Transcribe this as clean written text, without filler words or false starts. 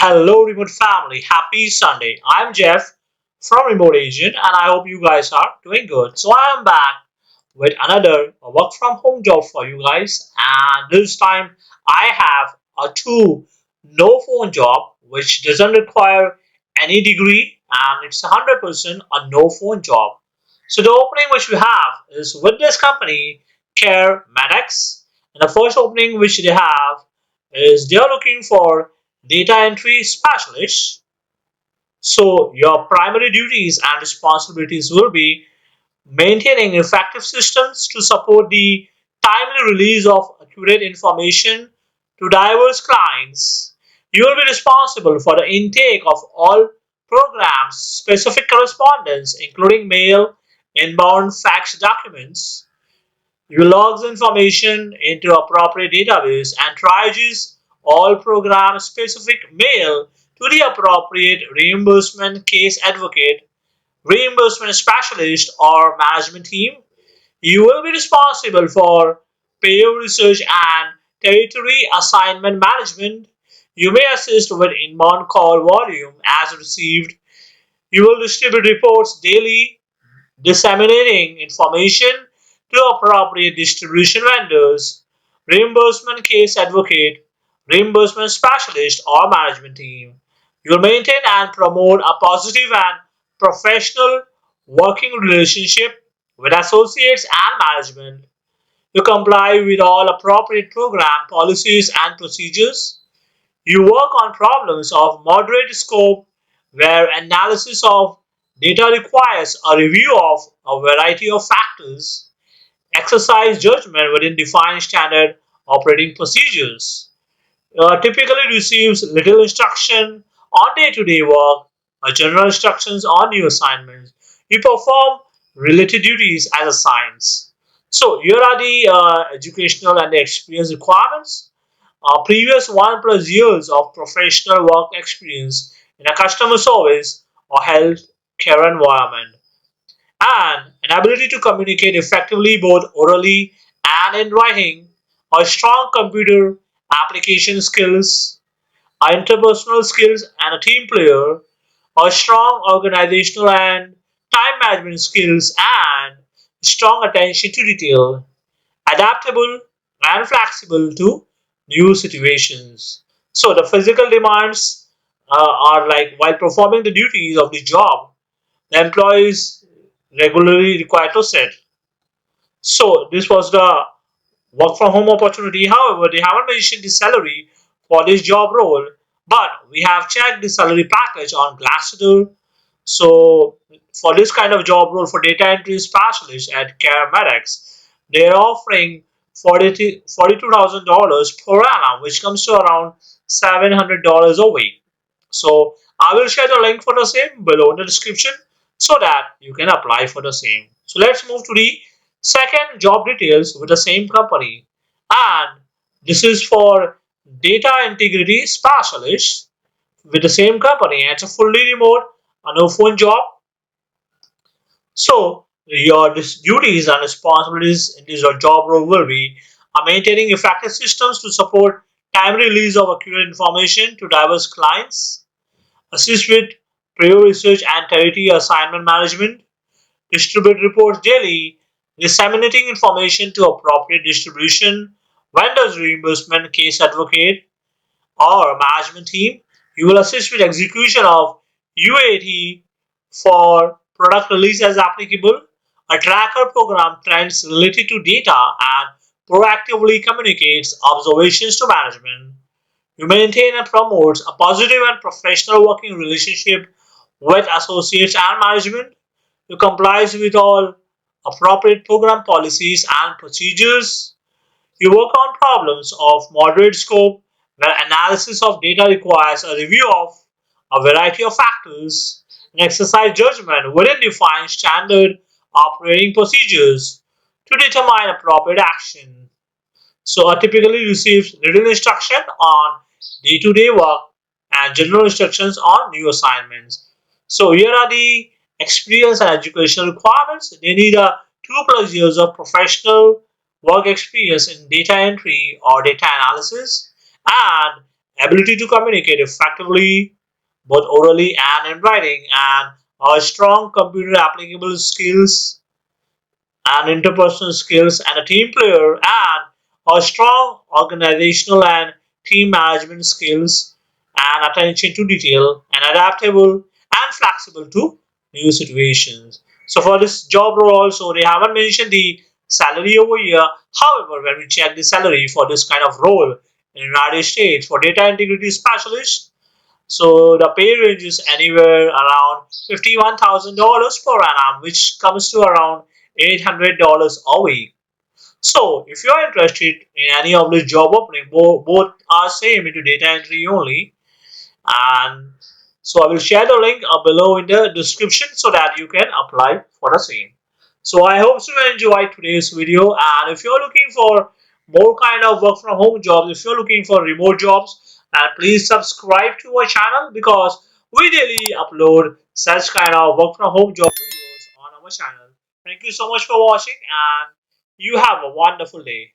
Hello, remote family. Happy Sunday. I'm Jeff from Remote Agent, and I hope you guys are doing good. So, I am back with another work from home job for you guys, and this time I have a two no phone job which doesn't require any degree, and it's 100% a no phone job. So, the opening which we have is with this company, Care Medex, and the first opening which they have is they are looking for data entry specialist. So your primary duties and responsibilities will be maintaining effective systems to support the timely release of accurate information to diverse clients. You will be responsible for the intake of all programs specific correspondence, including mail, inbound fax documents. You logs information into appropriate database and triages all program specific mail to the appropriate reimbursement case advocate, reimbursement specialist or management team. You will be responsible for payer research and territory assignment management. You may assist with inbound call volume as received. You will distribute reports daily, disseminating information to appropriate distribution vendors, reimbursement case advocate, reimbursement specialist, or management team. You will maintain and promote a positive and professional working relationship with associates and management. You comply with all appropriate program policies and procedures. You work on problems of moderate scope where analysis of data requires a review of a variety of factors, exercise judgment within defined standard operating procedures. Typically receives little instruction on day-to-day work or general instructions on new assignments. You perform related duties as assigned. So here are the educational and the experience requirements. Previous 1+ years of professional work experience in a customer service or health care environment, and an ability to communicate effectively both orally and in writing, or strong computer application skills, interpersonal skills, and a team player, or strong organizational and time management skills, and strong attention to detail, adaptable and flexible to new situations. So the physical demands are like while performing the duties of the job, the employees regularly required to sit. So this was the work from home opportunity. However, they haven't mentioned the salary for this job role, but we have checked the salary package on Glassdoor. So for this kind of job role for data entry specialist at CareMedics, they're offering $42,000 per annum, which comes to around $700 a week. So I will share the link for the same below in the description so that you can apply for the same. So let's move to the second job details with the same company, and this is for data integrity specialist with the same company. It's a fully remote, a no phone job. So your duties and responsibilities in this job role will be maintaining effective systems to support timely release of accurate information to diverse clients, assist with prior research and territory assignment management, distribute reports daily, disseminating information to appropriate distribution, vendors reimbursement case advocate, or management team. You will assist with execution of UAT for product release as applicable, a tracker program trends related to data and proactively communicates observations to management. You maintain and promote a positive and professional working relationship with associates and management. You complies with all appropriate program policies and procedures. You work on problems of moderate scope where analysis of data requires a review of a variety of factors and exercise judgment within defined standard operating procedures to determine appropriate action. So I typically receives written instruction on day-to-day work and general instructions on new assignments. So here are the experience and educational requirements. They need a 2+ years of professional work experience in data entry or data analysis and ability to communicate effectively, both orally and in writing, and strong computer applicable skills and interpersonal skills and a team player and a strong organizational and team management skills and attention to detail and adaptable and flexible to new situations. So for this job role also they haven't mentioned the salary over here. However, when we check the salary for this kind of role in the United States for data integrity specialist, so the pay range is anywhere around $51,000 per annum, which comes to around $800 a week. So if you're interested in any of the job opening, both are same into data entry only. And so I will share the link below in the description so that you can apply for the same. So I hope you enjoyed today's video, and if you're looking for more kind of work from home jobs, if you're looking for remote jobs, please subscribe to our channel because we daily upload such kind of work from home job videos on our channel. Thank you so much for watching, and you have a wonderful day.